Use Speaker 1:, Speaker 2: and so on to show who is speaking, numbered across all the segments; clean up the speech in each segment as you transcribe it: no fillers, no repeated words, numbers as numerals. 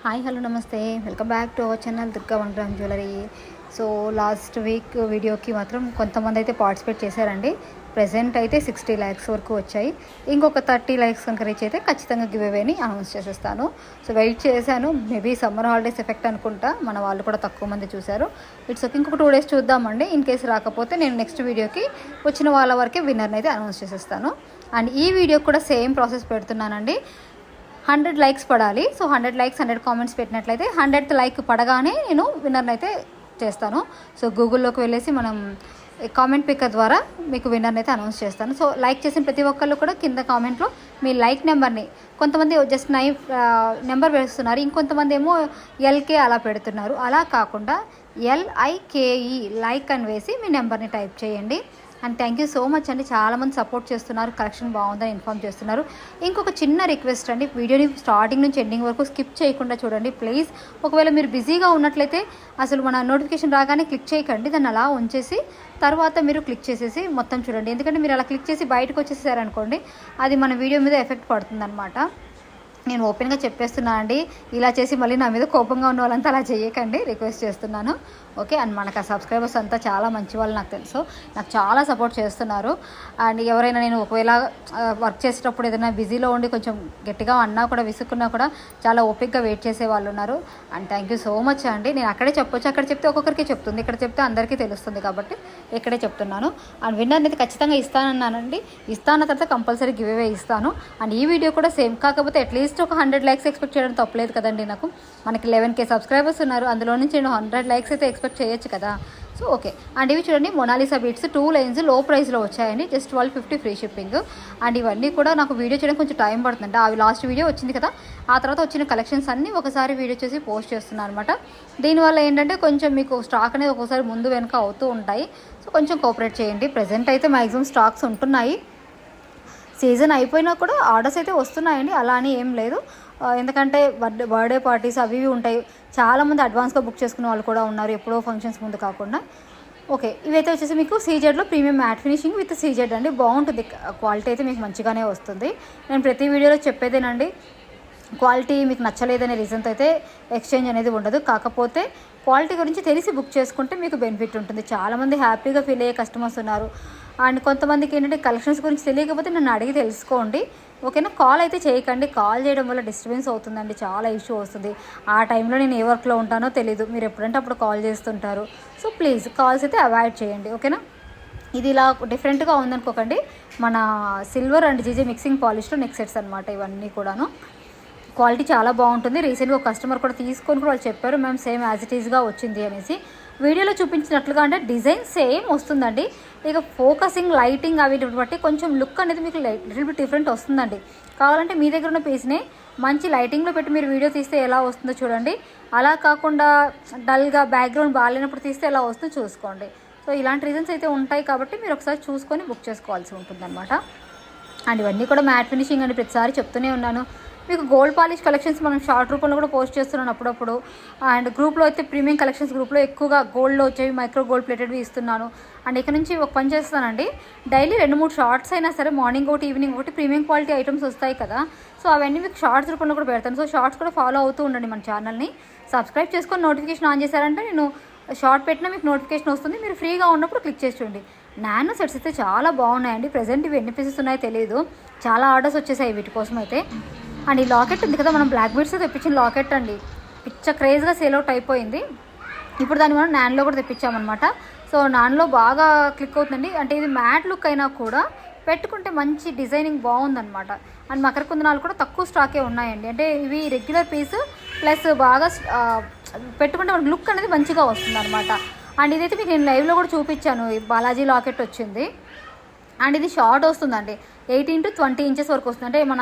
Speaker 1: Hi hello నమస్తే welcome back to our channel Durga 1 gram jewellery. So last week వీడియోకి మాత్రం కొంతమంది అయితే పార్టిసిపేట్ చేశారండి. ప్రెజెంట్ అయితే 60 lakhs వరకు వచ్చాయి. ఇంకొక 30 lakhs కనుక రీచ్ అయితే ఖచ్చితంగా గివ్ అవేని అనౌన్స్ చేసేస్తాను. సో వెయిట్ చేశాను. మేబీ సమ్మర్ హాలిడేస్ ఎఫెక్ట్ అనుకుంటా, మన వాళ్ళు కూడా తక్కువ మంది చూశారు. ఇట్స్ ఓకే, ఇంకొక 2 days చూద్దామండి. ఇన్ కేసు రాకపోతే నేను నెక్స్ట్ వీడియోకి వచ్చిన వాళ్ళ వరకే విన్నర్ని అయితే అనౌన్స్ చేసేస్తాను. అండ్ ఈ వీడియోకి కూడా సేమ్ ప్రాసెస్ పెడుతున్నానండి. 100 likes పడాలి. సో 100 likes 100 కామెంట్స్ పెట్టినట్లయితే 100th లైక్ పడగానే నేను విన్నర్ని అయితే చేస్తాను. సో గూగుల్లోకి వెళ్ళేసి మనం కామెంట్ పిక్కర్ ద్వారా మీకు విన్నర్ని అయితే అనౌన్స్ చేస్తాను. సో లైక్ చేసిన ప్రతి ఒక్కళ్ళు కూడా కింద కామెంట్లో మీ లైక్ నెంబర్ని, కొంతమంది జస్ట్ నెంబర్ వేస్తున్నారు, ఇంకొంతమంది ఏమో ఎల్కే అలా పెడుతున్నారు. అలా కాకుండా LIKE లైక్ అని వేసి మీ నెంబర్ని టైప్ చేయండి. And thank you so much అండి. చాలామంది సపోర్ట్ చేస్తున్నారు, కలెక్షన్ బాగుందని ఇన్ఫామ్ చేస్తున్నారు. ఇంకొక చిన్న రిక్వెస్ట్ అండి, వీడియోని స్టార్టింగ్ నుంచి ఎండింగ్ వరకు స్కిప్ చేయకుండా చూడండి ప్లీజ్. ఒకవేళ మీరు బిజీగా ఉన్నట్లయితే అసలు మన నోటిఫికేషన్ రాగానే క్లిక్ చేయకండి, దాన్ని అలా ఉంచేసి తర్వాత మీరు క్లిక్ చేసేసి మొత్తం చూడండి. ఎందుకంటే మీరు అలా క్లిక్ చేసి బయటకు వచ్చేసారనుకోండి, అది మన వీడియో మీద ఎఫెక్ట్ పడుతుందన్నమాట. నేను ఓపెన్గా చెప్పేస్తున్నాను అండి, ఇలా చేసి మళ్ళీ నా మీద కోపంగా ఉన్న వాళ్ళంతా అలా చేయకండి, రిక్వెస్ట్ చేస్తున్నాను. ఓకే. అండ్ మనకు ఆ సబ్స్క్రైబర్స్ అంతా చాలా మంచి వాళ్ళు, నాకు తెలుసు, నాకు చాలా సపోర్ట్ చేస్తున్నారు. అండ్ ఎవరైనా నేను ఒకవేళ వర్క్ చేసేటప్పుడు ఏదైనా బిజీలో ఉండి కొంచెం గట్టిగా అన్నా కూడా విసుక్కున్నా కూడా చాలా ఓపిక్గా వెయిట్ చేసే వాళ్ళు ఉన్నారు. And thank you so much అండి. నేను అక్కడే చెప్పొచ్చు, అక్కడ చెప్తే ఒక్కొక్కరికి చెప్తుంది, ఇక్కడ చెప్తే అందరికీ తెలుస్తుంది కాబట్టి ఇక్కడే చెప్తున్నాను. అండ్ విన్నర్ అయితే ఖచ్చితంగా ఇస్తానన్నానండి, ఇస్తాన తర్వాత కంపల్సరీ గివ్ అవే ఇస్తాను. అండ్ ఈ వీడియో కూడా సేమ్, కాకపోతే అట్లీస్ట్ ఒక 100 lakhs ఎక్స్పెక్ట్ చేయడం తప్పలేదు కదండి. నాకు మనకి 11K సబ్స్క్రైబర్స్ ఉన్నారు, అందులో నుంచి నేను 100 lakhs అయితే ఎక్స్పెక్ట్ చేయొచ్చు కదా. So okay. అండ్ ఇవి చూడండి, మొనాలిసా బీట్స్ 2 lines లో ప్రైస్లో వచ్చాయండి, జస్ట్ 1250 ఫ్రీ షిప్పింగ్. అండ్ ఇవన్నీ కూడా నాకు వీడియో చేయడం కొంచెం టైం పడుతుందండి. అవి లాస్ట్ వీడియో వచ్చింది కదా, ఆ తర్వాత వచ్చిన కలెక్షన్స్ అన్నీ ఒకసారి వీడియో చేసి పోస్ట్ చేస్తున్నాను అనమాట. దీనివల్ల ఏంటంటే కొంచెం మీకు స్టాక్ అనేది ఒక్కోసారి ముందు వెనుక అవుతూ ఉంటాయి. సో కొంచెం కోఆపరేట్ చేయండి. ప్రజెంట్ అయితే మ్యాక్సిమం స్టాక్స్ ఉంటున్నాయి, సీజన్ అయిపోయినా కూడా ఆర్డర్స్ అయితే వస్తున్నాయండి, అలా అని ఏం లేదు. ఎందుకంటే బర్త్డే పార్టీస్ అవి ఇవి ఉంటాయి, చాలామంది అడ్వాన్స్గా బుక్ చేసుకునే వాళ్ళు కూడా ఉన్నారు, ఎప్పుడో ఫంక్షన్స్ ముందు కాకుండా. ఓకే. ఇవైతే వచ్చేసి మీకు సీజెడ్లో premium matte finishing with CZ అండి, బాగుంటుంది, క్వాలిటీ అయితే మీకు మంచిగానే వస్తుంది. నేను ప్రతి వీడియోలో చెప్పేదేనండి, క్వాలిటీ మీకు నచ్చలేదనే రీజన్తో అయితే ఎక్స్చేంజ్ అనేది ఉండదు. కాకపోతే క్వాలిటీ గురించి తెలిసి బుక్ చేసుకుంటే మీకు బెనిఫిట్ ఉంటుంది. చాలామంది హ్యాపీగా ఫీల్ అయ్యే కస్టమర్స్ ఉన్నారు. అండ్ కొంతమందికి ఏంటంటే కలెక్షన్స్ గురించి తెలియకపోతే నన్ను అడిగి తెలుసుకోండి, ఓకేనా. కాల్ అయితే చేయకండి, కాల్ చేయడం వల్ల డిస్టర్బెన్స్ అవుతుందండి, చాలా ఇష్యూ వస్తుంది. ఆ టైంలో నేను ఏ వర్క్లో ఉంటానో తెలీదు, మీరు ఎప్పుడంటే అప్పుడు కాల్ చేస్తుంటారు. సో ప్లీజ్ కాల్స్ అయితే అవాయిడ్ చేయండి, ఓకేనా. ఇది ఇలా డిఫరెంట్గా ఉందనుకోకండి, మన సిల్వర్ అండ్ జీజే మిక్సింగ్ పాలిష్లో నెక్ సెట్స్ అనమాట ఇవన్నీ కూడాను. క్వాలిటీ చాలా బాగుంటుంది. రీసెంట్గా ఒక కస్టమర్ కూడా తీసుకొని కూడా వాళ్ళు చెప్పారు, మేము సేమ్ యాజ్ ఇట్ ఈస్గా వచ్చింది అనేసి. వీడియోలో చూపించినట్లుగా అంటే డిజైన్ సేమ్ వస్తుందండి, ఇక ఫోకసింగ్ లైటింగ్ అవి బట్టి కొంచెం లుక్ అనేది మీకు లిటిల్ బిట్ డిఫరెంట్ వస్తుందండి. కావాలంటే మీ దగ్గర ఉన్న పీస్ని మంచి లైటింగ్లో పెట్టి మీరు వీడియో తీస్తే ఎలా వస్తుందో చూడండి, అలా కాకుండా డల్గా బ్యాక్గ్రౌండ్ బాగాలేనప్పుడు తీస్తే ఎలా వస్తుందో చూసుకోండి. సో ఇలాంటి రీజన్స్ అయితే ఉంటాయి కాబట్టి మీరు ఒకసారి చూసుకొని బుక్ చేసుకోవాల్సి ఉంటుందన్నమాట. అండ్ ఇవన్నీ కూడా మ్యాట్ ఫినిషింగ్ అని ప్రతిసారి చెప్తూనే ఉన్నాను. మీకు గోల్డ్ పాలిష్ కలెక్షన్స్ మనం షార్ట్ రూపంలో కూడా పోస్ట్ చేస్తున్నాను అప్పుడప్పుడు. అండ్ గ్రూప్లో అయితే ప్రీమియం కలెక్షన్స్ గ్రూప్లో ఎక్కువగా గోల్డ్లో వచ్చేవి మైక్రో గోల్డ్ ప్లేటెడ్వి ఇస్తున్నాను. అండ్ ఇక్కడ నుంచి ఒక పని చేస్తానండి, డైలీ 2-3 షార్ట్స్ అయినా సరే, మార్నింగ్ ఒకటి ఈవినింగ్ ఒకటి ప్రీమియం క్వాలిటీ ఐటమ్స్ వస్తాయి కదా, సో అవన్నీ మీకు షార్ట్స్ రూపంలో కూడా పెడతాను. సో షార్ట్స్ కూడా ఫాలో అవుతూ ఉండండి, మన ఛానల్ని సబ్స్క్రైబ్ చేసుకొని నోటిఫికేషన్ ఆన్ చేశారంటే నేను షార్ట్ పెట్టినా మీకు నోటిఫికేషన్ వస్తుంది, మీరు ఫ్రీగా ఉన్నప్పుడు క్లిక్ చేసి చూడండి. నానో సెట్స్ అయితే చాలా బాగున్నాయండి. ప్రజెంట్ ఇవి ఎన్ని పీసెస్ ఉన్నాయో తెలియదు, చాలా ఆర్డర్స్ వచ్చేసాయి వీటి కోసం అయితే. అండ్ ఈ లాకెట్ ఉంది కదా, మనం బ్లాక్ బీడ్స్ తెప్పించిన లాకెట్ అండి, పిచ్చ క్రేజ్గా సేల్ అవుట్ అయిపోయింది. ఇప్పుడు దాన్ని మనం నాన్లో కూడా తెప్పించామన్నమాట. సో నాన్లో బాగా క్లిక్ అవుతుందండి. అంటే ఇది మ్యాట్ లుక్ అయినా కూడా పెట్టుకుంటే మంచి డిజైనింగ్ బాగుందన్నమాట. అండ్ మకర కుందనాలు కూడా తక్కువ స్టాకే ఉన్నాయండి, అంటే ఇవి రెగ్యులర్ పీస్ ప్లస్ బాగా పెట్టుకుంటే మనకు లుక్ అనేది మంచిగా వస్తుంది అనమాట. అండ్ ఇదైతే మీకు నేను లైవ్లో కూడా చూపించాను, ఈ బాలాజీ లాకెట్ వచ్చింది. అండ్ ఇది షార్ట్ వస్తుందండి, 18 to 20 inches వరకు వస్తుంది. అంటే మన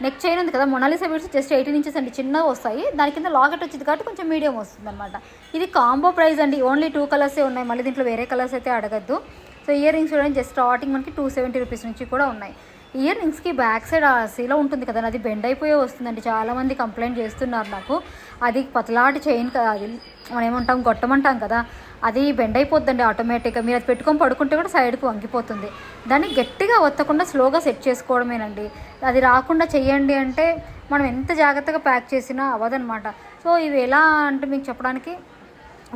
Speaker 1: నెక్ చైన్ ఉంది కదా, మొనాలిసా బీడ్స్ జస్ట్ 18 inches అండి, చిన్నగా వస్తాయి. దాని కింద లాకెట్ వచ్చింది కాబట్టి కొంచెం మీడియం వస్తుంది అనమాట. ఇది కాంబో ప్రైస్ అండి, ఓన్లీ 2 కలర్సే ఉన్నాయి, మళ్ళీ దీంట్లో వేరే కలర్స్ అయితే అడగద్దు. సో ఇయర్ రింగ్స్ చూడండి, జస్ట్ స్టార్టింగ్ మనకి 270 rupees నుంచి కూడా ఉన్నాయి. ఇయర్ రింగ్స్కి బ్యాక్ సైడ్ సీలో ఉంటుంది కదా, అది బెండ్ అయిపోయే వస్తుందండి, చాలామంది కంప్లైంట్ చేస్తున్నారు నాకు. అది పతలాటి చైన్ కదా, అది మనం ఏమంటాం గొట్టమంటాం కదా, అది బెండ్ అయిపోద్దండి ఆటోమేటిక్గా. మీరు అది పెట్టుకొని పడుకుంటే కూడా సైడ్కి వంగిపోతుంది. దాన్ని గట్టిగా ఒత్తకుండా స్లోగా సెట్ చేసుకోవడమేనండి. అది రాకుండా చెయ్యండి అంటే మనం ఎంత జాగ్రత్తగా ప్యాక్ చేసినా అవ్వదనమాట. సో ఇవి ఎలా అంటే మీకు చెప్పడానికి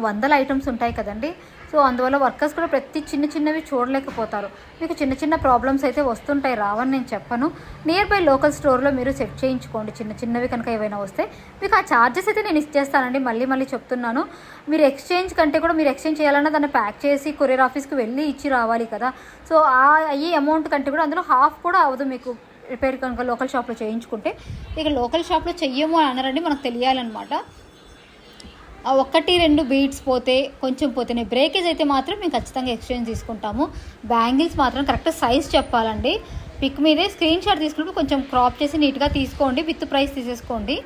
Speaker 1: వందల ఐటమ్స్ ఉంటాయి కదండి. సో అందువల్ల వర్కర్స్ కూడా ప్రతి చిన్నవి చూడలేకపోతారు. మీకు చిన్న ప్రాబ్లమ్స్ అయితే వస్తుంటాయి, రావని నేను చెప్పను. నియర్ బై లోకల్ స్టోర్లో మీరు సెట్ చేయించుకోండి. చిన్నవి కనుక ఏవైనా వస్తే మీకు ఆ ఛార్జెస్ అయితే నేను ఇచ్చేస్తానండి. మళ్ళీ చెప్తున్నాను, మీరు ఎక్స్చేంజ్ కంటే కూడా మీరు ఎక్స్చేంజ్ చేయాలన్నా దాన్ని ప్యాక్ చేసి కొరియర్ ఆఫీస్కి వెళ్ళి ఇచ్చి రావాలి కదా. సో ఈ అమౌంట్ కంటే కూడా అందులో హాఫ్ కూడా అవ్వదు మీకు రిపేర్ కనుక లోకల్ షాప్లో చేయించుకుంటే. ఇక లోకల్ షాప్లో చెయ్యము అని అనరండి, మనకు తెలియాలన్నమాట. 1-2 బీట్స్ కొంచెం పోతేనే బ్రేకేజ్ అయితే మాత్రం మేము ఖచ్చితంగా ఎక్స్చేంజ్ తీసుకుంటాము. బ్యాంగిల్స్ మాత్రం కరెక్ట్ సైజ్ చెప్పాలండి. పిక్ మీదే స్క్రీన్ షాట్ తీసుకున్నప్పుడు కొంచెం క్రాప్ చేసి నీట్గా తీసుకోండి, విత్ ప్రైస్ తీసేసుకోండి.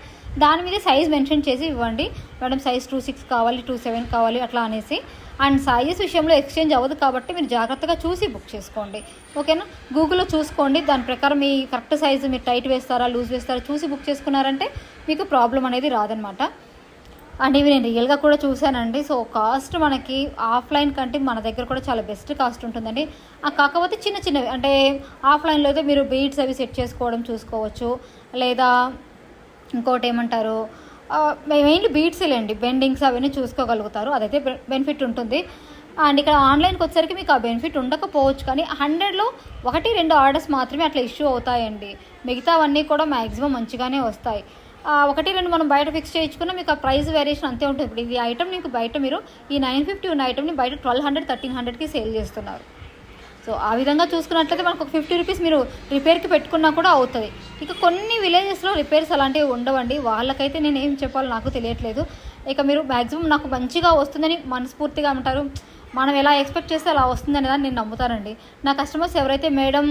Speaker 1: దాని మీద సైజ్ మెన్షన్ చేసి ఇవ్వండి, మేడం సైజ్ 26 కావాలి, 27 కావాలి అట్లా అనేసి. అండ్ సైజ్ విషయంలో ఎక్స్చేంజ్ అవ్వదు కాబట్టి మీరు జాగ్రత్తగా చూసి బుక్ చేసుకోండి, ఓకేనా. గూగుల్లో చూసుకోండి, దాని ప్రకారం మీ కరెక్ట్ సైజు మీరు టైట్ వేస్తారా లూజ్ వేస్తారా చూసి బుక్ చేసుకున్నారంటే మీకు ప్రాబ్లం అనేది రాదనమాట. అండ్ ఇవి నేను రియల్గా కూడా చూశానండి. సో కాస్ట్ మనకి ఆఫ్లైన్ కంటే మన దగ్గర కూడా చాలా బెస్ట్ కాస్ట్ ఉంటుందండి. కాకపోతే చిన్నవి అంటే ఆఫ్లైన్లో అయితే మీరు బీడ్స్ అవి సెట్ చేసుకోవడం చూసుకోవచ్చు, లేదా ఇంకోటి ఏమంటారు మెయిన్లీ బీడ్స్ లేండి, బెండింగ్స్ అవన్నీ చూసుకోగలుగుతారు, అదైతే బెనిఫిట్ ఉంటుంది. అండ్ ఇక్కడ ఆన్లైన్కి వచ్చేసరికి మీకు ఆ బెనిఫిట్ ఉండకపోవచ్చు, కానీ 100లో 1-2 ఆర్డర్స్ మాత్రమే అట్లా ఇష్యూ అవుతాయండి. మిగతావన్నీ కూడా మ్యాక్సిమం మంచిగానే వస్తాయి. 1-2 మనం బయట ఫిక్స్ చేయించుకున్నా మీకు ఆ ప్రైస్ వేరియేషన్ అంతే ఉంటుంది. ఇప్పుడు ఇది ఐటమ్ మీకు బయట మీరు ఈ 950 ఉన్న ఐటమ్ని బయట 1200-1300కి సేల్ చేస్తున్నారు. సో ఆ విధంగా చూసుకున్నట్లయితే మనకు ఒక 50 రూపీస్ మీరు రిపేర్కి పెట్టుకున్నా కూడా అవుతుంది. ఇక కొన్ని విలేజెస్లో రిపేర్స్ అలాంటివి ఉండవండి, వాళ్ళకైతే నేను ఏం చెప్పాలో నాకు తెలియట్లేదు. ఇక మీరు మ్యాక్సిమం నాకు మంచిగా వస్తుందని మనస్ఫూర్తిగా అంటారు, మనం ఎలా ఎక్స్పెక్ట్ చేస్తే అలా వస్తుందని దాన్ని నేను నమ్ముతానండి. నా కస్టమర్స్ ఎవరైతే మేడం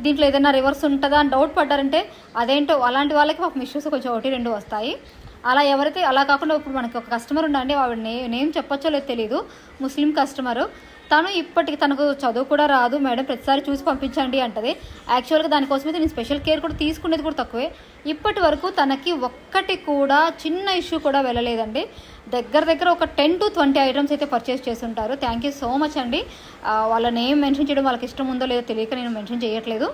Speaker 1: దీంట్లో ఏదైనా రివర్స్ ఉంటుందా అని డౌట్ పడ్డారంటే అదేంటో అలాంటి వాళ్ళకి మాకు ఇష్యూస్ కొంచెం 1-2 వస్తాయి. అలా ఎవరైతే అలా కాకుండా ఇప్పుడు మనకి ఒక కస్టమర్ ఉండండి, ఆవిడ నేమ్ చెప్పొచ్చో లేదో తెలీదు, ముస్లిం కస్టమరు. తను ఇప్పటికి తనకు చదువు కూడా రాదు మేడం, ప్రతిసారి చూసి పంపించండి అంటది. యాక్చువల్గా దానికోసమైతే నేను స్పెషల్ కేర్ కూడా తీసుకునేది కూడా తక్కువే. ఇప్పటి వరకు తనకి ఒక్కటి కూడా చిన్న ఇష్యూ కూడా వెళ్ళలేదండి. దగ్గర ఒక 10-20 ఐటమ్స్ అయితే పర్చేస్ చేస్తుంటారు. థ్యాంక్ యూ సో మచ్ అండి. వాళ్ళ నేమ్ మెన్షన్ చేయడం వాళ్ళకి ఇష్టం ఉందో లేదో తెలియక నేను మెన్షన్ చేయట్లేదు.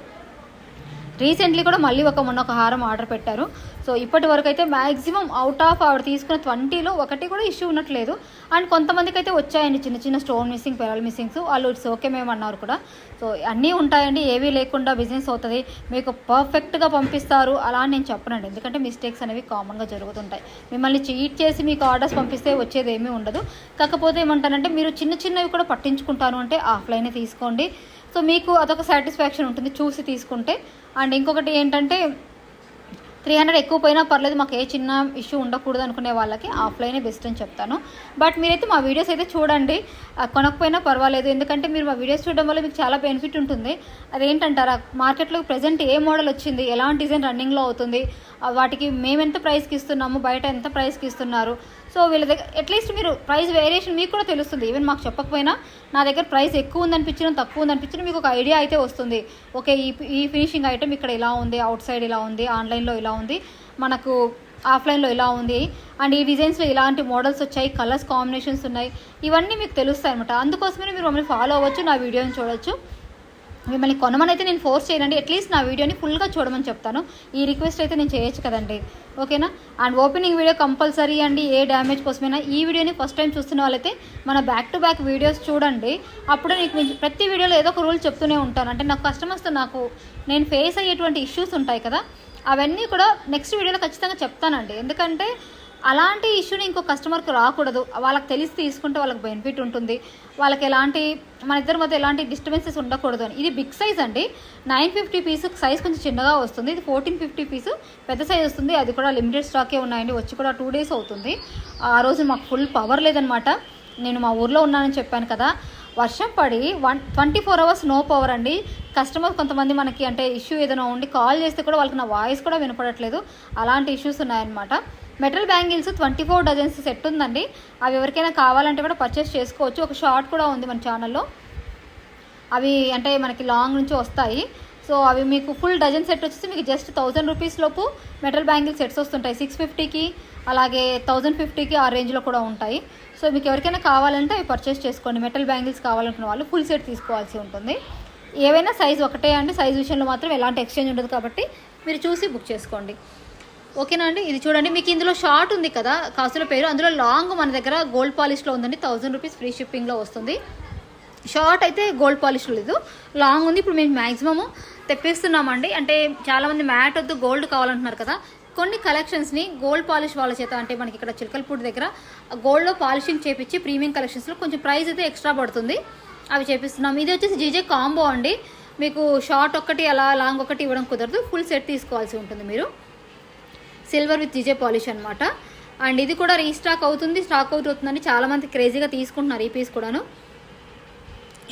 Speaker 1: రీసెంట్లీ కూడా మళ్ళీ మొన్న ఒక హారం ఆర్డర్ పెట్టారు. సో ఇప్పటి వరకు అయితే మ్యాక్సిమం అవుట్ ఆఫ్ ఆవిడ తీసుకున్న 20లో ఒకటి కూడా ఇష్యూ ఉన్నట్లేదు. అండ్ కొంతమందికి అయితే వచ్చాయండి చిన్న స్టోన్ మిస్సింగ్, పెరల్ మిస్సింగ్స్, వాళ్ళు ఇట్స్ ఓకే మేము అన్నారు కూడా. సో అన్నీ ఉంటాయండి, ఏవీ లేకుండా బిజినెస్ అవుతుంది, మీకు పర్ఫెక్ట్గా పంపిస్తారు అలా నేను చెప్పనండి. ఎందుకంటే మిస్టేక్స్ అనేవి కామన్గా జరుగుతుంటాయి. మిమ్మల్ని చీట్ చేసి మీకు ఆర్డర్స్ పంపిస్తే వచ్చేది ఏమీ ఉండదు. కాకపోతే ఏమంటానంటే మీరు చిన్నవి కూడా పట్టించుకుంటాను అంటే ఆఫ్లైనే తీసుకోండి. సో మీకు అదొక సాటిస్ఫాక్షన్ ఉంటుంది చూసి తీసుకుంటే. అండ్ ఇంకొకటి ఏంటంటే 300 ఎక్కువ పోయినా పర్లేదు, మాకు ఏ చిన్న ఇష్యూ ఉండకూడదు అనుకునే వాళ్ళకి ఆఫ్లైనే బెస్ట్ అని చెప్తాను. బట్ మీరైతే మా వీడియోస్ అయితే చూడండి, కొనకపోయినా పర్వాలేదు, ఎందుకంటే మీరు మా వీడియోస్ చూడడం వల్ల మీకు చాలా బెనిఫిట్ ఉంటుంది. అదేంటంటారా, మార్కెట్లో ప్రజెంట్ ఏ మోడల్ వచ్చింది, ఎలాంటి డిజైన్ రన్నింగ్లో అవుతుంది, వాటికి మేము ఎంత ప్రైస్కి ఇస్తున్నాము, బయట ఎంత ప్రైస్కి ఇస్తున్నారు. సో వీళ్ళ దగ్గర అట్లీస్ట్ మీరు ప్రైస్ వేరియేషన్ మీకు కూడా తెలుస్తుంది. ఈవెన్ మాకు చెప్పకపోయినా నా దగ్గర ప్రైస్ ఎక్కువ ఉందనిపించడం తక్కువ ఉందనిపించడం మీకు ఒక ఐడియా అయితే వస్తుంది. ఓకే ఈ ఫినిషింగ్ ఐటమ్ ఇక్కడ ఇలా ఉంది, అవుట్ సైడ్ ఇలా ఉంది, ఆన్లైన్లో ఇలా ఉంది, మనకు ఆఫ్లైన్లో ఇలా ఉంది, అండ్ ఈ డిజైన్స్లో ఇలాంటి మోడల్స్ వచ్చాయి, కలర్స్ కాంబినేషన్స్ ఉన్నాయి, ఇవన్నీ మీకు తెలుస్తాయి అనమాట. అందుకోసమే మీరు మమ్మల్ని ఫాలో అవ్వచ్చు, నా వీడియోని చూడొచ్చు. మిమ్మల్ని కొనమని అయితే నేను ఫోర్స్ చేయనండి, అట్లీస్ట్ నా వీడియోని ఫుల్గా చూడమని చెప్తాను. ఈ రిక్వెస్ట్ అయితే నేను చేయొచ్చు కదండి, ఓకేనా. అండ్ ఓపెనింగ్ వీడియో కంపల్సరీ అండి, ఏ డ్యామేజ్ కోసమైనా. ఈ వీడియోని ఫస్ట్ టైం చూస్తున్న వాళ్ళైతే మన బ్యాక్ టు బ్యాక్ వీడియోస్ చూడండి, అప్పుడే నేను ప్రతి వీడియోలో ఏదో ఒక రూల్ చెప్తూనే ఉంటాను. అంటే నాకు కస్టమర్స్తో నేను ఫేస్ అయ్యేటువంటి ఇష్యూస్ ఉంటాయి కదా, అవన్నీ కూడా నెక్స్ట్ వీడియోలో ఖచ్చితంగా చెప్తానండి. ఎందుకంటే అలాంటి ఇష్యూని ఇంకో కస్టమర్కి రాకూడదు, వాళ్ళకి తెలిసి తీసుకుంటే వాళ్ళకి బెనిఫిట్ ఉంటుంది, వాళ్ళకి మన ఇద్దరి మధ్య ఎలాంటి డిస్టర్బెన్సెస్ ఉండకూడదు అని. ఇది బిగ్ సైజ్ అండి, 950 పీసు సైజ్ కొంచెం చిన్నగా వస్తుంది. ఇది 1450 పీసు పెద్ద సైజ్ వస్తుంది. అది కూడా లిమిటెడ్ స్టాకే ఉన్నాయండి, వచ్చి కూడా 2 డేస్ అవుతుంది. ఆ రోజు మాకు ఫుల్ పవర్ లేదనమాట, నేను మా ఊర్లో ఉన్నానని చెప్పాను కదా, వర్షం పడి 24 అవర్స్ నో పవర్ అండి. కస్టమర్ కొంతమంది మనకి అంటే ఇష్యూ ఏదైనా ఉండి కాల్ చేస్తే కూడా వాళ్ళకి నా వాయిస్ కూడా వినపడట్లేదు, అలాంటి ఇష్యూస్ ఉన్నాయన్నమాట. మెటల్ బ్యాంగిల్స్ 24 డజన్స్ సెట్ ఉందండి, అవి ఎవరికైనా కావాలంటే కూడా పర్చేస్ చేసుకోవచ్చు. ఒక షార్ట్ కూడా ఉంది మన ఛానల్లో, అవి అంటే మనకి లాంగ్ నుంచి వస్తాయి. సో అవి మీకు ఫుల్ డజన్ సెట్ వచ్చేసి మీకు జస్ట్ 1000 రూపీస్ లోపు మెటల్ బ్యాంగిల్ సెట్స్ వస్తుంటాయి. 650కి అలాగే 1050కి ఆ రేంజ్లో కూడా ఉంటాయి. సో మీకు ఎవరికైనా కావాలంటే అవి పర్చేస్ చేసుకోండి. మెటల్ బ్యాంగిల్స్ కావాలనుకున్న వాళ్ళు ఫుల్ సెట్ తీసుకోవాల్సి ఉంటుంది. ఏవైనా సైజ్ ఒకటే అండి, సైజ్ విషయంలో మాత్రం ఎలాంటి ఎక్స్చేంజ్ ఉండదు కాబట్టి మీరు చూసి బుక్ చేసుకోండి. ఓకేనా అండి. ఇది చూడండి, మీకు ఇందులో షార్ట్ ఉంది కదా కాసుల పేరు, అందులో లాంగ్ మన దగ్గర గోల్డ్ పాలిష్లో ఉందండి. 1000 రూపీస్ ఫ్రీ షిప్పింగ్లో వస్తుంది. షార్ట్ అయితే గోల్డ్ పాలిష్లో లేదు, లాంగ్ ఉంది. ఇప్పుడు మేము మ్యాక్సిమము తెప్పిస్తున్నామండి. అంటే చాలామంది మ్యాట్ వద్దు గోల్డ్ కావాలంటున్నారు కదా, కొన్ని కలెక్షన్స్ని గోల్డ్ పాలిష్ వాళ్ళ చేత, అంటే మనకి ఇక్కడ చిలకలపూడి దగ్గర గోల్డ్లో పాలిషింగ్ చేపించి ప్రీమియం కలెక్షన్స్లో కొంచెం ప్రైస్ అయితే ఎక్స్ట్రా పడుతుంది, అవి చేపిస్తున్నాం. ఇది వచ్చేసి జీజే కాంబో అండి. మీకు షార్ట్ ఒకటి అలా లాంగ్ ఒకటి ఇవ్వడం కుదరదు, ఫుల్ సెట్ తీసుకోవాల్సి ఉంటుంది మీరు. సిల్వర్ విత్ జీజే పాలిష్ అనమాట. అండ్ ఇది కూడా రీస్టాక్ అవుతుంది, స్టాక్ అవుట్ అవుతుందని చాలామంది క్రేజీగా తీసుకుంటున్నారు ఈ పీస్ కూడాను.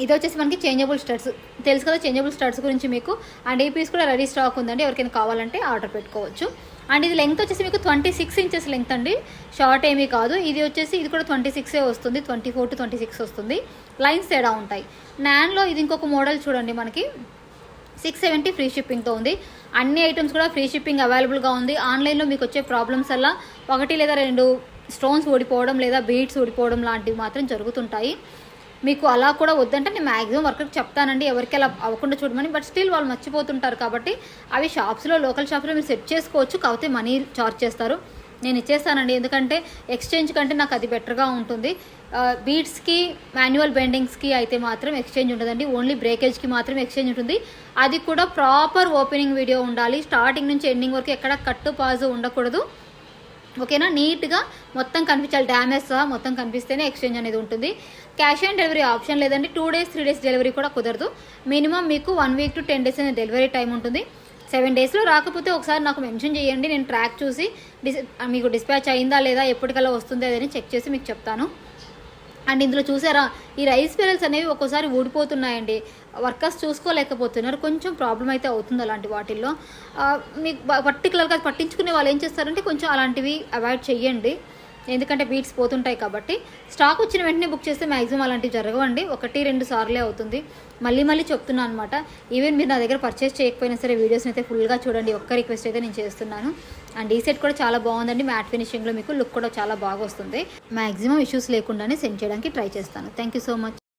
Speaker 1: ఇది వచ్చేసి మనకి చేంజబుల్ స్టడ్స్, తెలుసు కదా చేంజబుల్ స్టడ్స్ గురించి మీకు. అండ్ ఈ పీస్ కూడా రెడీ స్టాక్ ఉందండి, ఎవరికైనా కావాలంటే ఆర్డర్ పెట్టుకోవచ్చు. అండ్ ఇది లెంగ్త్ వచ్చేసి మీకు 26 ఇంచెస్ లెంగ్త్ అండి, షార్ట్ ఏమీ కాదు. ఇది వచ్చేసి ఇది కూడా 26 వస్తుంది, 24 to 26 వస్తుంది. లైన్స్ తేడా ఉంటాయి. నాన్లో ఇది ఇంకొక మోడల్ చూడండి, మనకి 670 ఫ్రీ షిప్పింగ్తో ఉంది. అన్ని ఐటమ్స్ కూడా ఫ్రీ షిప్పింగ్ అవైలబుల్గా ఉంది. ఆన్లైన్లో మీకు వచ్చే ప్రాబ్లమ్స్ వల్ల 1 లేదా 2 స్టోన్స్ ఊడిపోవడం లేదా బీడ్స్ ఊడిపోవడం లాంటివి మాత్రం జరుగుతుంటాయి. మీకు అలా కూడా వద్దంటే నేను మ్యాక్సిమం వర్కర్కి చెప్తానండి, ఎవరికి అలా అవ్వకుండా చూడమని. బట్ స్టిల్ వాళ్ళు మర్చిపోతుంటారు కాబట్టి అవి షాప్స్లో, లోకల్ షాప్స్లో మీరు సెట్ చేసుకోవచ్చు, కాకపోతే మనీ చార్జ్ చేస్తారు. నేను ఇచ్చేస్తానండి, ఎందుకంటే ఎక్స్చేంజ్ కంటే నాకు అది బెటర్గా ఉంటుంది. బీడ్స్కి, మాన్యువల్ బెండింగ్స్కి అయితే మాత్రం ఎక్స్చేంజ్ ఉండదండి, ఓన్లీ బ్రేకేజ్కి మాత్రం ఎక్స్చేంజ్ ఉంటుంది. అది కూడా ప్రాపర్ ఓపెనింగ్ వీడియో ఉండాలి, స్టార్టింగ్ నుంచి ఎండింగ్ వరకు ఎక్కడ కట్టు పాజు ఉండకూడదు. ఓకేనా, నీట్గా మొత్తం కనిపించాలి, డ్యామేజ్ సహా మొత్తం కనిపిస్తేనే ఎక్స్చేంజ్ అనేది ఉంటుంది. క్యాష్ ఆన్ డెలివరీ ఆప్షన్ లేదండి. 2 days 3 days డెలివరీ కూడా కుదరదు. మినిమం మీకు 1 week to 10 days అనే డెలివరీ టైం ఉంటుంది. 7 daysలో రాకపోతే ఒకసారి నాకు మెన్షన్ చేయండి, నేను ట్రాక్ చూసి మీకు డిస్పాచ్ అయిందా లేదా, ఎప్పటికల్లా వస్తుంది అదని చెక్ చేసి మీకు చెప్తాను. అండ్ ఇందులో చూసారా, ఈ రైస్ పెరల్స్ అనేవి ఒక్కోసారి ఊడిపోతున్నాయండి, వర్కర్స్ చూసుకోలేకపోతున్నారు, కొంచెం ప్రాబ్లం అయితే అవుతుంది అలాంటి వాటిల్లో. మీకు పర్టికులర్గా పట్టించుకునే వాళ్ళు ఏం చేస్తారంటే కొంచెం అలాంటివి అవాయిడ్ చెయ్యండి, ఎందుకంటే బీట్స్ పోతుంటాయి కాబట్టి. స్టాక్ వచ్చిన వెంటనే బుక్ చేస్తే మ్యాక్సిమం అలాంటివి జరగవండి, 1-2 సార్లే అవుతుంది. మళ్ళీ చెప్తున్నాను అనమాట. ఈవెన్ మీరు నా దగ్గర పర్చేస్ చేయకపోయినా సరే వీడియోస్ని అయితే ఫుల్గా చూడండి, ఒక్క రిక్వెస్ట్ అయితే నేను చేస్తున్నాను. అండ్ ఈ సెట్ కూడా చాలా బాగుందండి, మ్యాట్ ఫినిషింగ్లో మీకు లుక్ కూడా చాలా బాగా వస్తుంది. మ్యాక్సిమం ఇష్యూస్ లేకుండానే సెండ్ చేయడానికి ట్రై చేస్తాను. Thank you so much.